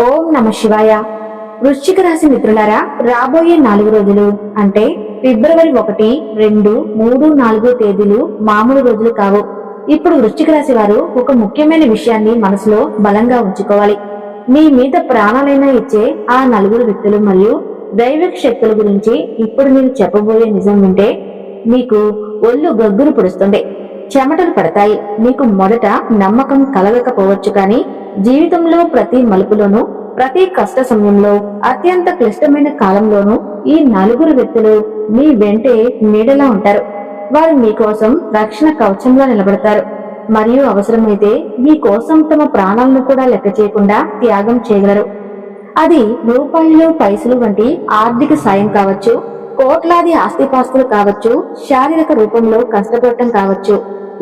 ఓం నమ శివాయ. వృశ్చిక రాశి మిత్రులారా, రాబోయే 4 రోజులు అంటే ఫిబ్రవరి 1, 2, 3, 4 తేదీలు మామూలు రోజులు కావు. ఇప్పుడు వృశ్చిక రాశి వారు ఒక ముఖ్యమైన విషయాన్ని మనసులో బలంగా ఉంచుకోవాలి. మీ మీద ప్రాణాలైనా ఇచ్చే ఆ 4 వ్యక్తులు మరియు దైవిక శక్తుల గురించి ఇప్పుడు నేను చెప్పబోయే నిజం వింటే మీకు ఒళ్ళు గగ్గురు పొడుస్తుంది, చెమటలు పడతాయి. మీకు మొదట నమ్మకం కలగకపోవచ్చు, కానీ జీవితంలో ప్రతి మలుపులోనూ, ప్రతి కష్ట సమయంలో, అత్యంత క్లిష్టమైన కాలంలోనూ ఈ 4 వ్యక్తులు మీ వెంటే నీడలా ఉంటారు. వారు మీకోసం రక్షణ కవచంగా నిలబడతారు మరియు అవసరమైతే మీకోసం తమ ప్రాణాలను కూడా లెక్క చేయకుండా త్యాగం చేయగలరు. అది రూపాయలు, పైసలు వంటి ఆర్థిక సాయం కావచ్చు, కోట్లాది ఆస్తిపాస్తులు కావచ్చు, శారీరక రూపంలో కష్టపడటం కావచ్చు,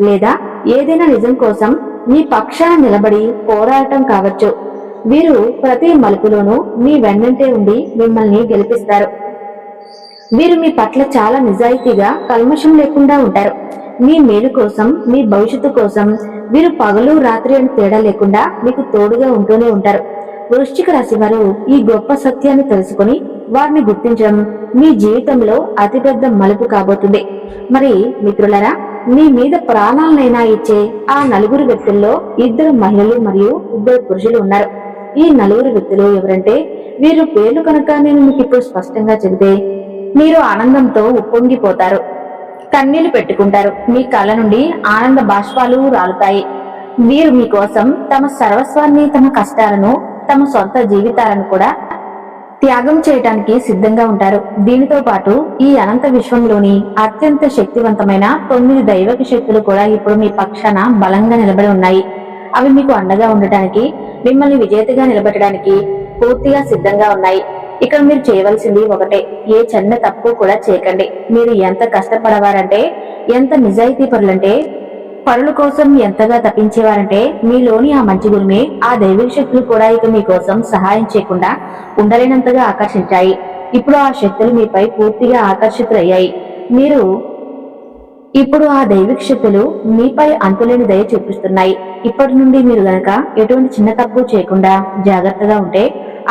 లేదా ఏదైనా నిజం కోసం మీ పక్షాన నిలబడి పోరాటం కావచ్చు. వీరు ప్రతి మలుపులోనూ మీ వెన్నంటే ఉండి మిమ్మల్ని గెలిపిస్తారు. వీరు మీ పట్ల చాలా నిజాయితీగా, కల్మషం లేకుండా ఉంటారు. మీ మేలు కోసం, మీ భవిష్యత్తు కోసం వీరు పగలు రాత్రి అని తేడా లేకుండా మీకు తోడుగా ఉంటూనే ఉంటారు. వృశ్చిక రాశి వారు ఈ గొప్ప సత్యాన్ని తెలుసుకుని వారిని గుర్తించడం మీ జీవితంలో అతిపెద్ద మలుపు కాబోతుంది. మరి మిత్రులారా, మీ మీద ప్రాణాలనైనా ఇచ్చే ఆ 4 వ్యక్తుల్లో 2 మహిళలు మరియు 2 పురుషులు ఉన్నారు. ఈ 4 వ్యక్తులు ఎవరంటే, వీరు పేర్లు కనుక నేను మీకు ఇప్పుడు స్పష్టంగా చెబితే మీరు ఆనందంతో ఉప్పొంగిపోతారు, కన్నీళ్లు పెట్టుకుంటారు, మీ కళ్ళ నుండి ఆనంద బాష్పాలు రాలుతాయి. వీరు మీకోసం తమ సర్వస్వాన్ని, తమ కష్టాలను, తమ సొంత జీవితాలను కూడా త్యాగం చేయటానికి సిద్ధంగా ఉంటారు. దీనితో పాటు ఈ అనంత విశ్వంలోని అత్యంత శక్తివంతమైన 9 దైవిక శక్తులు కూడా ఇప్పుడు మీ పక్షాన బలంగా నిలబడి ఉన్నాయి. అవి మీకు అండగా ఉండటానికి, మిమ్మల్ని విజేతగా నిలబెట్టడానికి పూర్తిగా సిద్ధంగా ఉన్నాయి. ఇక్కడ మీరు చేయవలసింది ఒకటే, ఏ చిన్న తప్పు కూడా చేయకండి. మీరు ఎంత కష్టపడవారంటే, ఎంత నిజాయితీ పరుల కోసం ఎంతగా తప్పించేవారంటే, మీలోని ఆ మంచి గురిమే ఆ దైవిక శక్తులు కూడా ఇక మీకోసం సహాయం చేయకుండా ఉండలేనంతగా ఆకర్షించాయి. ఇప్పుడు ఆ శక్తులు మీపై పూర్తిగా ఆకర్షితులయ్యాయి. మీరు ఇప్పుడు ఆ దైవిక శక్తులు మీపై అంతులేని దయ చూపిస్తున్నాయి. ఇప్పటి నుండి మీరు గనక ఎటువంటి చిన్న తప్పు చేయకుండా జాగ్రత్తగా ఉంటే,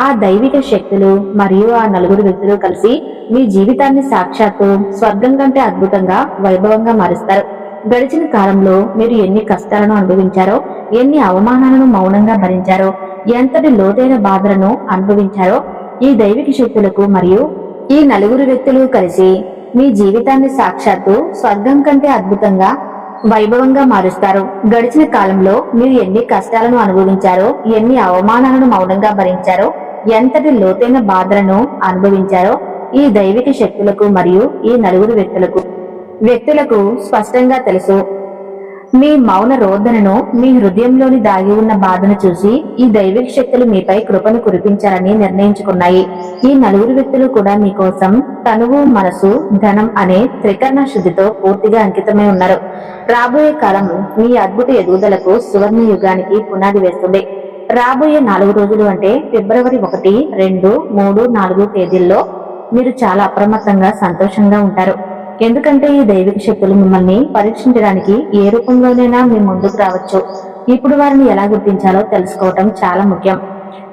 ఆ దైవిక శక్తులు మరియు ఆ 4 వ్యక్తులు కలిసి మీ జీవితాన్ని సాక్షాత్తు స్వర్గం కంటే అద్భుతంగా, వైభవంగా మారుస్తారు. గడిచిన కాలంలో మీరు ఎన్ని కష్టాలను అనుభవించారో, ఎన్ని అవమానాలను మౌనంగా భరించారో, ఎంతటి లోతైన బాధలను అనుభవించారో ఈ దైవిక శక్తులకు మరియు ఈ 4 వ్యక్తులు కలిసి మీ జీవితాన్ని సాక్షాత్తు స్వర్గం కంటే అద్భుతంగా, వైభవంగా మారుస్తారు. గడిచిన కాలంలో మీరు ఎన్ని కష్టాలను అనుభవించారో, ఎన్ని అవమానాలను మౌనంగా భరించారో, ఎంతటి లోతైన బాధలను అనుభవించారో ఈ దైవిక శక్తులకు మరియు ఈ 4 వ్యక్తులకు స్పష్టంగా తెలుసు. మీ మౌన రోదనను, మీ హృదయంలోని దాగి ఉన్న బాధను చూసి ఈ దైవిక శక్తులు మీపై కృపను కురిపించాలని నిర్ణయించుకున్నాయి. ఈ 4 వ్యక్తులు కూడా మీకోసం తనువు, మనసు, ధనం అనే త్రికరణ శుద్ధితో పూర్తిగా అంకితమై ఉన్నారు. రాబోయే కాలం మీ అద్భుత ఎదుగుదలకు, సువర్ణ యుగానికి పునాది వేస్తుంది. రాబోయే 4 రోజులు అంటే ఫిబ్రవరి 1, 2, 3, 4 తేదీల్లో మీరు చాలా అప్రమత్తంగా, సంతోషంగా ఉంటారు. ఎందుకంటే ఈ దైవిక శక్తులు మిమ్మల్ని పరీక్షించడానికి ఏ రూపంలోనైనా మీ ముందుకు రావచ్చు. ఇప్పుడు వారిని ఎలా గుర్తించాలో తెలుసుకోవటం చాలా ముఖ్యం.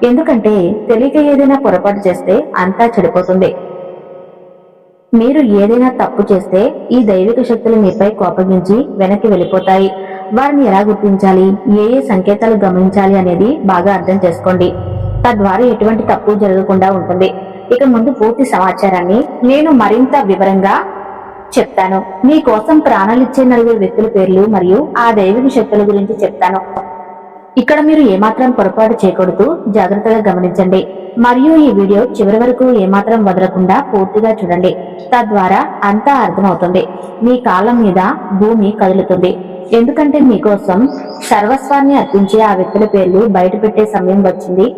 ఎందుకంటే తెలియక ఏదైనా పొరపాటు చేస్తే అంతా చెడిపోతుంది. మీరు ఏదైనా తప్పు చేస్తే ఈ దైవిక శక్తులు మీపై కోపగించి వెనక్కి వెళ్ళిపోతాయి. వారిని ఎలా గుర్తించాలి, ఏ సంకేతాలు గమనించాలి అనేది బాగా అర్థం చేసుకోండి. తద్వారా ఎటువంటి తప్పు జరగకుండా ఉంటుంది. ఇక ముందు పూర్తి సమాచారాన్ని నేను మరింత వివరంగా చెప్తాను. మీకోసం ప్రాణాలిచ్చే 4 వ్యక్తుల పేర్లు మరియు ఆ దైవిక శక్తుల గురించి చెప్తాను. ఇక్కడ మీరు ఏమాత్రం పొరపాటు చేయకూడదు, జాగ్రత్తగా గమనించండి మరియు ఈ వీడియో చివరి వరకు ఏమాత్రం వదలకుండా పూర్తిగా చూడండి. తద్వారా అంతా అర్థమవుతుంది. మీ కాలం మీద భూమి కదులుతుంది. ఎందుకంటే మీకోసం సర్వస్వాన్ని అర్పించే ఆ వ్యక్తుల పేర్లు బయట పెట్టే సమయం వచ్చింది.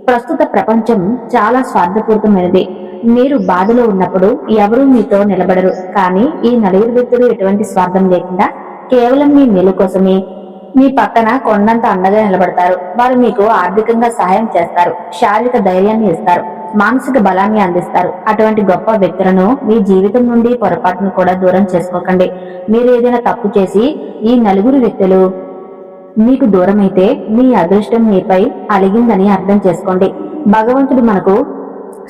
ప్రస్తుత ప్రపంచం చాలా స్వార్థపూరితమైనది. మీరు బాధలో ఉన్నప్పుడు ఎవరూ మీతో నిలబడరు, కానీ ఈ 4 వ్యక్తులు ఎటువంటి స్వార్థం లేకుండా కేవలం మీ మేలు కోసమే మీ పక్కన కొండంత అండగా నిలబడతారు. వారు మీకు ఆర్థికంగా సహాయం చేస్తారు, శారీరక ధైర్యాన్ని ఇస్తారు, మానసిక బలాన్ని అందిస్తారు. అటువంటి గొప్ప వ్యక్తులను మీ జీవితం నుండి పొరపాటును కూడా దూరం చేసుకోకండి. మీరు ఏదైనా తప్పు చేసి ఈ 4 వ్యక్తులు మీకు దూరమైతే మీ అదృష్టం మీపై అలిగిందని అర్థం చేసుకోండి. భగవంతుడు మనకు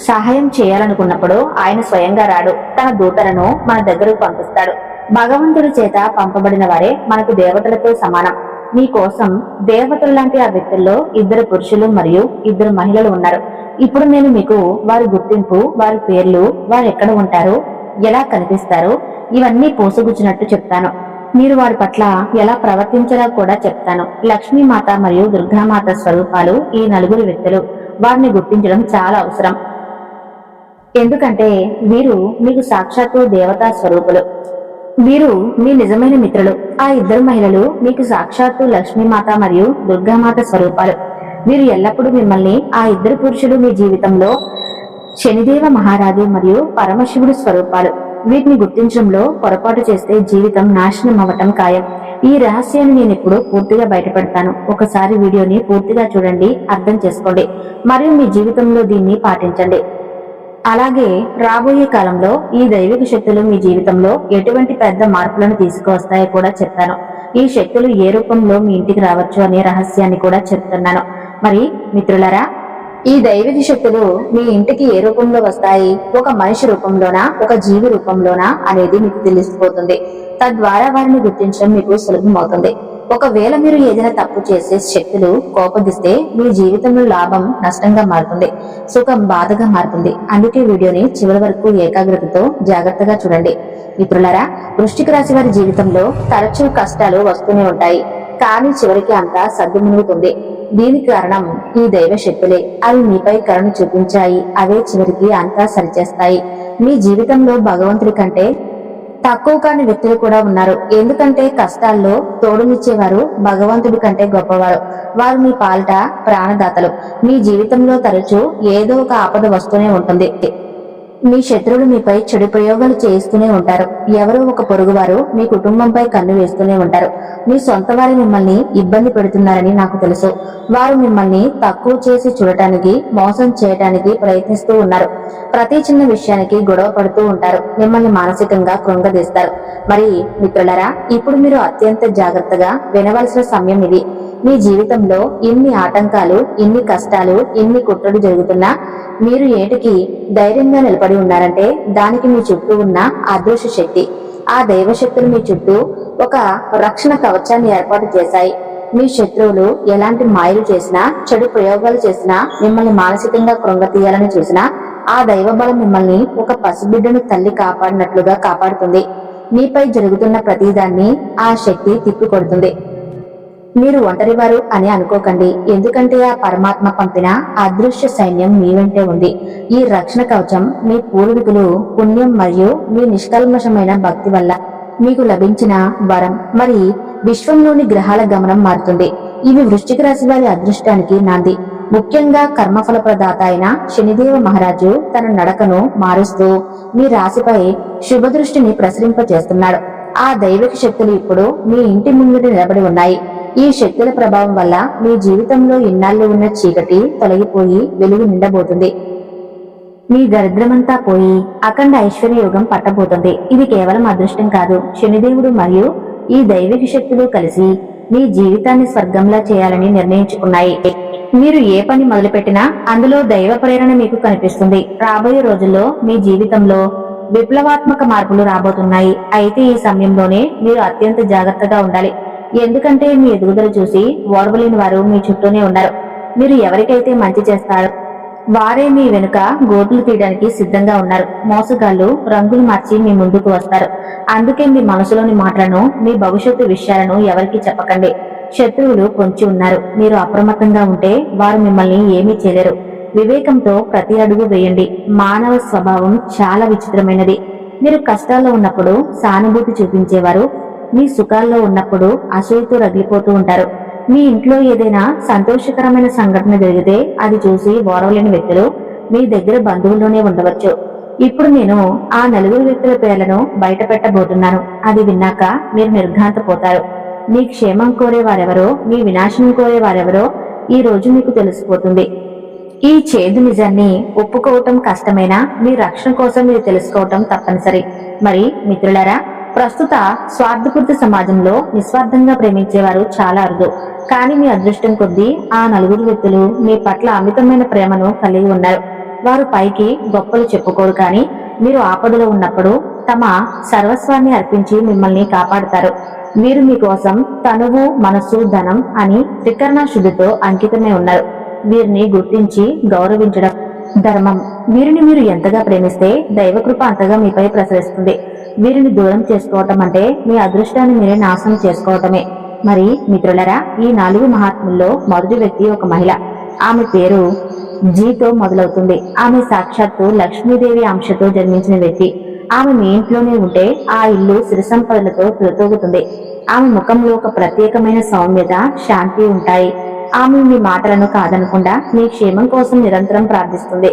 సహాయం చేయాలనుకున్నప్పుడు ఆయన స్వయంగా రాడు, తన దూతలను మన దగ్గరకు పంపిస్తాడు. భగవంతుడి చేత పంపబడిన వారే మనకు దేవతలతో సమానం. మీకోసం దేవతలు లాంటి ఆ వ్యక్తుల్లో 2 పురుషులు మరియు 2 మహిళలు ఉన్నారు. ఇప్పుడు నేను మీకు వారి గుర్తింపు, వారి పేర్లు, వారు ఎక్కడ ఉంటారు, ఎలా కనిపిస్తారు, ఇవన్నీ పోసుగుచ్చినట్టు చెప్తాను. మీరు వారి పట్ల ఎలా ప్రవర్తించాలో కూడా చెప్తాను. లక్ష్మీమాత మరియు దుర్గామాత స్వరూపాలు ఈ 4 వ్యక్తులు. వారిని గుర్తించడం చాలా అవసరం, ఎందుకంటే వీరు మీకు సాక్షాత్తు దేవతా స్వరూపులు. వీరు మీ నిజమైన మిత్రులు. ఆ 2 మహిళలు మీకు సాక్షాత్తు లక్ష్మీమాత మరియు దుర్గామాత స్వరూపాలు. వీరు ఎల్లప్పుడూ మిమ్మల్ని, ఆ 2 పురుషులు మీ జీవితంలో శనిదేవ మహారాజు మరియు పరమశివుడు స్వరూపాలు. వీటిని గుర్తించడంలో పొరపాటు చేస్తే జీవితం నాశనం అవ్వటం ఖాయం. ఈ రహస్యాన్ని నేను ఇప్పుడు పూర్తిగా బయటపెడతాను. ఒకసారి వీడియోని పూర్తిగా చూడండి, అర్థం చేసుకోండి మరియు మీ జీవితంలో దీన్ని పాటించండి. అలాగే రాబోయే కాలంలో ఈ దైవిక శక్తులు మీ జీవితంలో ఎటువంటి పెద్ద మార్పులను తీసుకువస్తాయో కూడా చెప్తాను. ఈ శక్తులు ఏ రూపంలో మీ ఇంటికి రావచ్చు అనే రహస్యాన్ని కూడా చెప్తున్నాను. మరి మిత్రులారా, ఈ దైవిక శక్తులు మీ ఇంటికి ఏ రూపంలో వస్తాయి, ఒక మనిషి రూపంలోనా, ఒక జీవి రూపంలోనా అనేది మీకు తెలిసిపోతుంది. తద్వారా వారిని గుర్తించడం మీకు సులభమవుతుంది. ఒకవేళ మీరు ఏదైనా తప్పు చేసే శక్తులు కోపగిస్తే మీ జీవితంలో లాభం నష్టంగా మారుతుంది, సుఖం బాధగా మారుతుంది. అందుకే వీడియోని చివరి వరకు ఏకాగ్రతతో జాగ్రత్తగా చూడండి. మిత్రులారా, వృశ్చిక రాశి వారి జీవితంలో తరచూ కష్టాలు వస్తూనే ఉంటాయి, కానీ చివరికి అంతా సర్దుమునుగుతుంది. దీనికి కారణం ఈ దైవ శక్తులే. అవి మీపై కరుణ చూపించాయి, అవే చివరికి అంతా సరిచేస్తాయి. మీ జీవితంలో భగవంతుడి కంటే తక్కువ కాని వ్యక్తులు కూడా ఉన్నారు. ఎందుకంటే కష్టాల్లో తోడునిచ్చేవారు భగవంతుడి కంటే గొప్పవారు. వారు మీ పాలిట ప్రాణదాతలు. మీ జీవితంలో తరచూ ఏదో ఒక ఆపద వస్తూనే ఉంటుంది. మీ శత్రువులు మీపై చెడు ప్రయోగాలు చేస్తూనే ఉంటారు. ఎవరో ఒక పొరుగువారు మీ కుటుంబంపై కన్ను వేస్తూనే ఉంటారు. మీ సొంత వారి మిమ్మల్ని ఇబ్బంది పెడుతున్నారని నాకు తెలుసు. వారు మిమ్మల్ని తక్కువ చేసి చూడటానికి, మోసం చేయటానికి ప్రయత్నిస్తూ ఉన్నారు. ప్రతి చిన్న విషయానికి గొడవ పడుతూ ఉంటారు. మిమ్మల్ని మానసికంగా కృంగదీస్తారు. మరి మిత్రులారా, ఇప్పుడు మీరు అత్యంత జాగ్రత్తగా వినవలసిన సమయం ఇది. మీ జీవితంలో ఇన్ని ఆటంకాలు, ఇన్ని కష్టాలు, ఇన్ని కుట్రలు జరుగుతున్నా మీరు ఏటికి ధైర్యంగా నిలబడి ఉన్నారంటే దానికి మీ చుట్టూ ఉన్న అదృశ్య శక్తి, ఆ దైవశక్తులు మీ చుట్టూ ఒక రక్షణ కవచాన్ని ఏర్పాటు చేశాయి. మీ శత్రువులు ఎలాంటి మాయలు చేసినా, చెడు ప్రయోగాలు చేసినా, మిమ్మల్ని మానసికంగా కృంగతీయాలని చూసినా ఆ దైవ బలం మిమ్మల్ని ఒక పసిబిడ్డను తల్లి కాపాడినట్లుగా కాపాడుతుంది. మీపై జరుగుతున్న ప్రతిదాన్ని ఆ శక్తి తిప్పికొడుతుంది. మీరు ఒంటరివారు అని అనుకోకండి, ఎందుకంటే ఆ పరమాత్మ పంపిన అదృశ్య సైన్యం మీ వెంటే ఉంది. ఈ రక్షణ కవచం మీ పూర్వీకులు పుణ్యం మరియు మీ నిష్కల్మషమైన భక్తి వల్ల మీకు లభించిన వరం. మరి విశ్వంలోని గ్రహాల గమనం మారుతుంది. ఇవి వృశ్చిక రాశి వారి అదృష్టానికి నాంది. ముఖ్యంగా కర్మఫల ప్రదాత అయిన శనిదేవ మహారాజు తన నడకను మారుస్తూ మీ రాశిపై శుభదృష్టిని ప్రసరింపజేస్తున్నాడు. ఆ దైవిక శక్తులు ఇప్పుడు మీ ఇంటి ముందు నిలబడి ఉన్నాయి. ఈ శక్తుల ప్రభావం వల్ల మీ జీవితంలో ఇన్నాళ్ళు ఉన్న చీకటి తొలగిపోయి వెలుగు నిండబోతుంది. మీ దరిద్రమంతా పోయి అఖండ ఐశ్వర్య యోగం పట్టబోతుంది. ఇది కేవలం అదృష్టం కాదు, శనిదేవుడు మరియు ఈ దైవిక శక్తులు కలిసి మీ జీవితాన్ని స్వర్గంలా చేయాలని నిర్ణయించుకున్నాయి. మీరు ఏ పని మొదలుపెట్టినా అందులో దైవ ప్రేరణ మీకు కనిపిస్తుంది. రాబోయే రోజుల్లో మీ జీవితంలో విప్లవాత్మక మార్పులు రాబోతున్నాయి. అయితే ఈ సమయంలోనే మీరు అత్యంత జాగ్రత్తగా ఉండాలి. ఎందుకంటే మీ ఎదుగుదల చూసి ఓర్వలేని వారు మీ చుట్టూనే ఉన్నారు. మీరు ఎవరికైతే మంచి చేస్తారో వారే మీ వెనుక గోతులు తీయడానికి సిద్ధంగా ఉన్నారు. మోసగాళ్లు రంగులు మార్చి మీ ముందుకు వస్తారు. అందుకే మీ మనసులోని మాటలను, మీ భవిష్యత్తు విషయాలను ఎవరికీ చెప్పకండి. శత్రువులు పొంచి ఉన్నారు. మీరు అప్రమత్తంగా ఉంటే వారు మిమ్మల్ని ఏమీ చేయలేరు. వివేకంతో ప్రతి అడుగు వేయండి. మానవ స్వభావం చాలా విచిత్రమైనది. మీరు కష్టాల్లో ఉన్నప్పుడు సానుభూతి చూపించేవారు మీ సుఖాల్లో ఉన్నప్పుడు అసూయతో రగిలిపోతూ ఉంటారు. మీ ఇంట్లో ఏదైనా సంతోషకరమైన సంఘటన జరిగితే అది చూసి ఓర్వలేని వ్యక్తులు మీ దగ్గర బంధువుల్లోనే ఉండవచ్చు. ఇప్పుడు నేను ఆ 4 వ్యక్తుల పేర్లను బయట పెట్టబోతున్నాను. అది విన్నాక మీరు నిర్ఘాంతపోతారు. మీ క్షేమం కోరే వారెవరో, మీ వినాశనం కోరే వారెవరో ఈ రోజు మీకు తెలిసిపోతుంది. ఈ చేదు నిజాన్ని ఒప్పుకోవటం కష్టమైనా మీ రక్షణ కోసం మీరు తెలుసుకోవటం తప్పనిసరి. మరి మిత్రులారా, ప్రస్తుత స్వార్థపూరిత సమాజంలో నిస్వార్థంగా ప్రేమించేవారు చాలా అరుదు. కానీ మీ అదృష్టం కొద్దీ ఆ నలుగురు వ్యక్తులు మీ పట్ల అమితమైన ప్రేమను కలిగి ఉన్నారు. వారు పైకి గొప్పలు చెప్పుకోరు, కానీ మీరు ఆపదలో ఉన్నప్పుడు తమ సర్వస్వాన్ని అర్పించి మిమ్మల్ని కాపాడుతారు. వీరు మీకోసం తనువు, మనస్సు, ధనం అని త్రికరణ శుద్ధితో అంకితమై ఉన్నారు. వీరిని గుర్తించి గౌరవించడం ధర్మం. వీరిని మీరు ఎంతగా ప్రేమిస్తే దైవకృప అంతగా మీపై ప్రసరిస్తుంది. వీరిని దూరం చేసుకోవటం అంటే మీ అదృష్టాన్ని మీరే నాశనం చేసుకోవటమే. మరి మిత్రులరా, ఈ 4 మహాత్ముల్లో మొదటి వ్యక్తి ఒక మహిళ. ఆమె పేరు జీతో మొదలవుతుంది. ఆమె సాక్షాత్తు లక్ష్మీదేవి అంశతో జన్మించిన వ్యక్తి. ఆమె మీ ఇంట్లోనే ఉంటే ఆ ఇల్లు సిరి సంపదలతో తులతూగుతుంది. ఆమె ముఖంలో ఒక ప్రత్యేకమైన సౌమ్యత, శాంతి ఉంటాయి. ఆమె మీ మాటలను కాదనకుండా మీ క్షేమం కోసం నిరంతరం ప్రార్థిస్తుంది.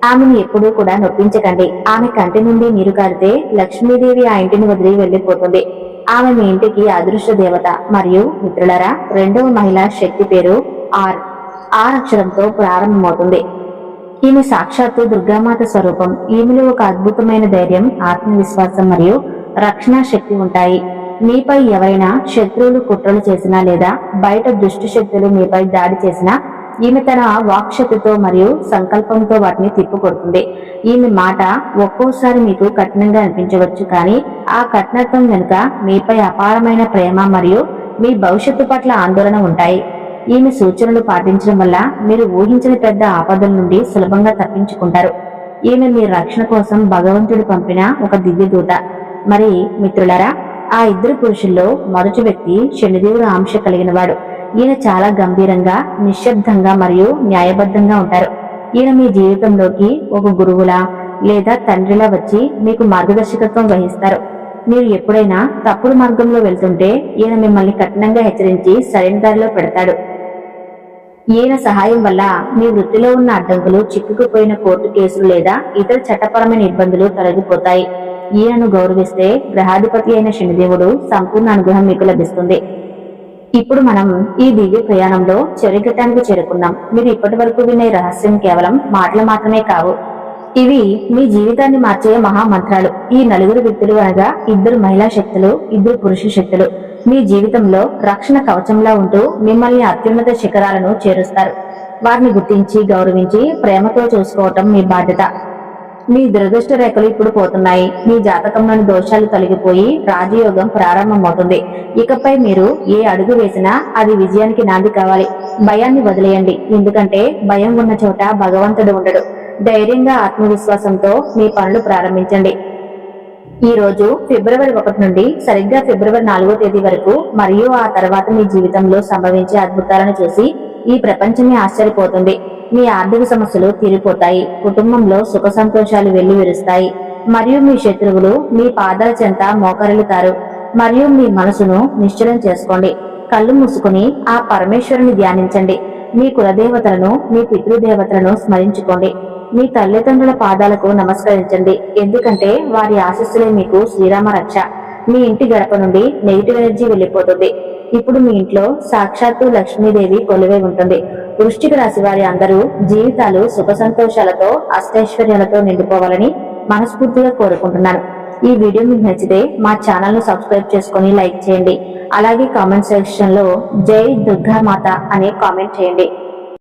ఆమెను ఎప్పుడూ కూడా నొప్పించకండి. ఆమె కంటి నుండి నీరు కారితే లక్ష్మీదేవి ఆ ఇంటిని వదిలి వెళ్లిపోతుంది. ఆమె మీ ఇంటికి అదృష్ట దేవత. మరియు మిత్రులరా, రెండవ మహిళ శక్తి పేరు ఆర్ అక్షరంతో ప్రారంభమవుతుంది. ఈమె సాక్షాత్తు దుర్గామాత స్వరూపం. ఈమెలో ఒక అద్భుతమైన ధైర్యం, ఆత్మవిశ్వాసం మరియు రక్షణ శక్తి ఉంటాయి. మీపై ఎవరైనా శత్రువులు కుట్రలు చేసినా లేదా బయట దుష్ట శక్తులు మీపై దాడి చేసినా ఈమె తన వాక్శక్తితో మరియు సంకల్పంతో వాటిని తిప్పుకొడుతుంది. ఈమె మాట ఒక్కోసారి మీకు కఠినంగా అనిపించవచ్చు, కానీ ఆ కఠినత్వం వెనుక మీపై అపారమైన ప్రేమ మరియు మీ భవిష్యత్తు పట్ల ఆందోళన ఉంటాయి. ఈమె సూచనలు పాటించడం వల్ల మీరు ఊహించిన పెద్ద ఆపదల నుండి సులభంగా తప్పించుకుంటారు. ఈమె మీ రక్షణ కోసం భగవంతుడు పంపిన ఒక దివ్య దూత. మరి మిత్రులారా, ఆ ఇద్దరు పురుషుల్లో మొదటి వ్యక్తి శనిదేవుడు అంశ కలిగిన వాడు. ఈయన చాలా గంభీరంగా, నిశ్శబ్దంగా మరియు న్యాయబద్ధంగా ఉంటారు. ఈయన మీ జీవితంలోకి ఒక గురువులా లేదా తండ్రిలా వచ్చి మీకు మార్గదర్శకత్వం వహిస్తారు. మీరు ఎప్పుడైనా తప్పుడు మార్గంలో వెళ్తుంటే ఈయన మిమ్మల్ని కఠినంగా హెచ్చరించి సరైన దారిలో పెడతాడు. ఈయన సహాయం వల్ల మీ వృత్తిలో ఉన్న అడ్డంకులు, చిక్కుకుపోయిన కోర్టు కేసులు లేదా ఇతర చట్టపరమైన ఇబ్బందులు తొలగిపోతాయి. ఈయనను గౌరవిస్తే గ్రహాధిపతి అయిన శనిదేవుడు సంపూర్ణ అనుగ్రహం మీకు లభిస్తుంది. ఇప్పుడు మనం ఈ దివ్య ప్రయాణంలో చివరి ఘట్టానికి చేరుకున్నాం. మీరు ఇప్పటి వరకు వినే రహస్యం కేవలం మాటలు మాత్రమే కావు. ఇవి మీ జీవితాన్ని మార్చే మహామంత్రాలు. ఈ 4 వ్యక్తులు అనగా 2 మహిళా శక్తులు, 2 పురుష శక్తులు మీ జీవితంలో రక్షణ కవచంలా ఉంటూ మిమ్మల్ని అత్యున్నత శిఖరాలను చేరుస్తారు. వారిని గుర్తించి గౌరవించి ప్రేమతో చూసుకోవటం మీ బాధ్యత. మీ దురదృష్ట రేఖలు ఇప్పుడు పోతున్నాయి. మీ జాతకంలోని దోషాలు తొలగిపోయి రాజయోగం ప్రారంభమవుతుంది. ఇకపై మీరు ఏ అడుగు వేసినా అది విజయానికి నాంది కావాలి. భయాన్ని వదిలేయండి, ఎందుకంటే భయం ఉన్న చోట భగవంతుడు ఉండడు. ధైర్యంగా, ఆత్మవిశ్వాసంతో మీ పనులు ప్రారంభించండి. ఈ రోజు ఫిబ్రవరి 1 నుండి సరిగ్గా ఫిబ్రవరి 4వ తేదీ వరకు మరియు ఆ తర్వాత మీ జీవితంలో సంభవించే అద్భుతాలను చూసి ఈ ప్రపంచమే ఆశ్చర్యపోతుంది. మీ ఆర్థిక సమస్యలు తీరిపోతాయి. కుటుంబంలో సుఖ సంతోషాలు వెళ్లి విరుస్తాయి. మరియు మీ శత్రువులు మీ పాదాల చెంత మోకరిల్లుతారు. మరియు మీ మనసును నిశ్చలం చేసుకోండి. కళ్ళు మూసుకుని ఆ పరమేశ్వరుని ధ్యానించండి. మీ కులదేవతలను, మీ పితృదేవతలను స్మరించుకోండి. మీ తల్లిదండ్రుల పాదాలకు నమస్కరించండి, ఎందుకంటే వారి ఆశీస్సులే మీకు శ్రీరామ రక్ష. మీ ఇంటి గడప నుండి నెగిటివ్ ఎనర్జీ వెళ్లిపోతుంది. ఇప్పుడు మీ ఇంట్లో సాక్షాత్తు లక్ష్మీదేవి కొలువై ఉంటుంది. వృశ్చిక రాశి వారి అందరూ జీవితాలు సుఖ సంతోషాలతో, అష్టైశ్వర్యాలతో నిండిపోవాలని మనస్ఫూర్తిగా కోరుకుంటున్నాను. ఈ వీడియో మీకు నచ్చితే మా ఛానల్ ను సబ్స్క్రైబ్ చేసుకుని లైక్ చేయండి. అలాగే కామెంట్ సెక్షన్ లో జై దుర్గా మాత అని కామెంట్ చేయండి.